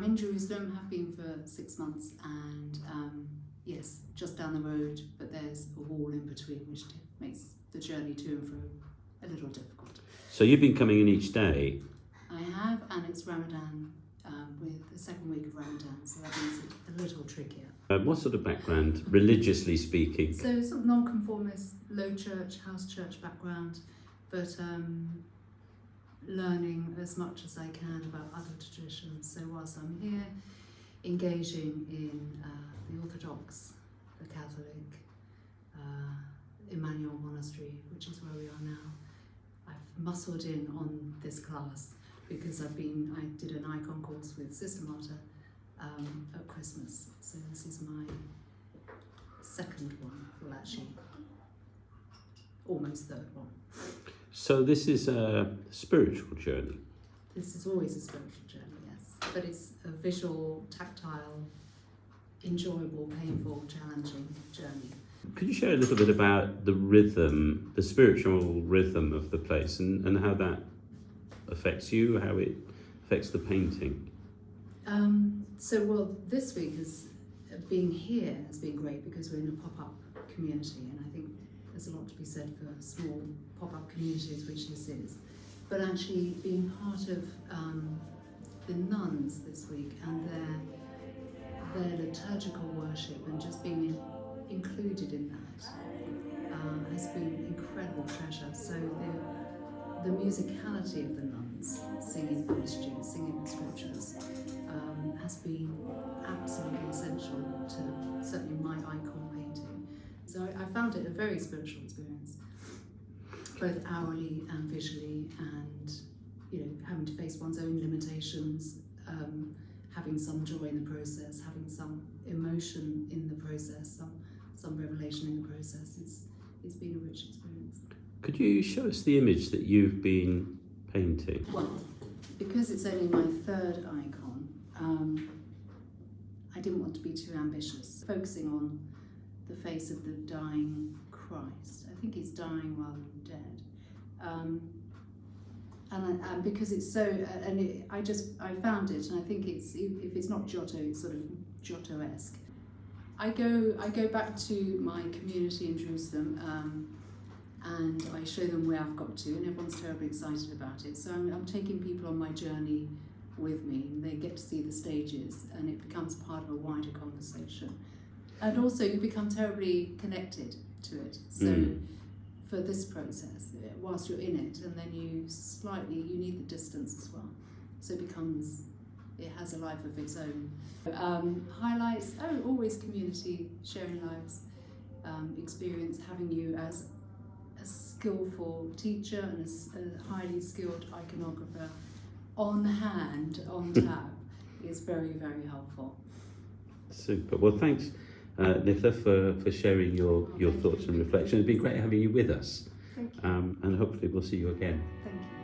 I'm in Jerusalem, have been for 6 months, and yes, just down the road, but there's a wall in between which makes the journey to and fro a little difficult. So you've been coming in each day? I have, and it's Ramadan, with the second week of Ramadan, so that makes it a little trickier. What sort of background, religiously speaking? So sort of non-conformist, low church, house church background, but learning as much as I can about other traditions. So whilst I'm here, engaging in the Orthodox, the Catholic, Emmanuel Monastery, which is where we are now. I've muscled in on this class because I did an icon course with Sister Marta at Christmas. So this is my second one, well actually, almost third one. So this is a spiritual journey? This is always a spiritual journey, yes. But it's a visual, tactile, enjoyable, painful, challenging journey. Could you share a little bit about the rhythm, the spiritual rhythm of the place, and how that affects you, how it affects the painting? Well, this week being here has been great because we're in a pop-up community, and I think there's a lot to be said for small pop-up communities, which this is. But actually being part of the nuns this week and their liturgical worship and just being included in that has been incredible treasure. So the musicality of the nuns singing the liturgy, singing the scriptures, has been absolutely essential to certainly my icon painting. So I found it a very spiritual experience, both hourly and visually, and having to face one's own limitations, having some joy in the process, having some emotion in the process, some revelation in the process. It's been a rich experience. Could you show us the image that you've been painting? Well, because it's only my third icon, I didn't want to be too ambitious, focusing on the face of the dying Christ. I think he's dying rather than dead. And because it's so, I found it, and I think if it's not Giotto, it's sort of Giotto-esque. I go back to my community in Jerusalem, and I show them where I've got to, and everyone's terribly excited about it. So I'm taking people on my journey with me, and they get to see the stages, and it becomes part of a wider conversation. And also you become terribly connected to it. So for this process, whilst you're in it, and then you need the distance as well. So it has a life of its own. Highlights, always community, sharing lives, experience, having you as a skillful teacher and a highly skilled iconographer on hand, on tap, is very, very helpful. Super. Well, thanks, Nicola, for sharing your thoughts and reflections. It's been great having you with us. Thank you. And hopefully we'll see you again. Thank you.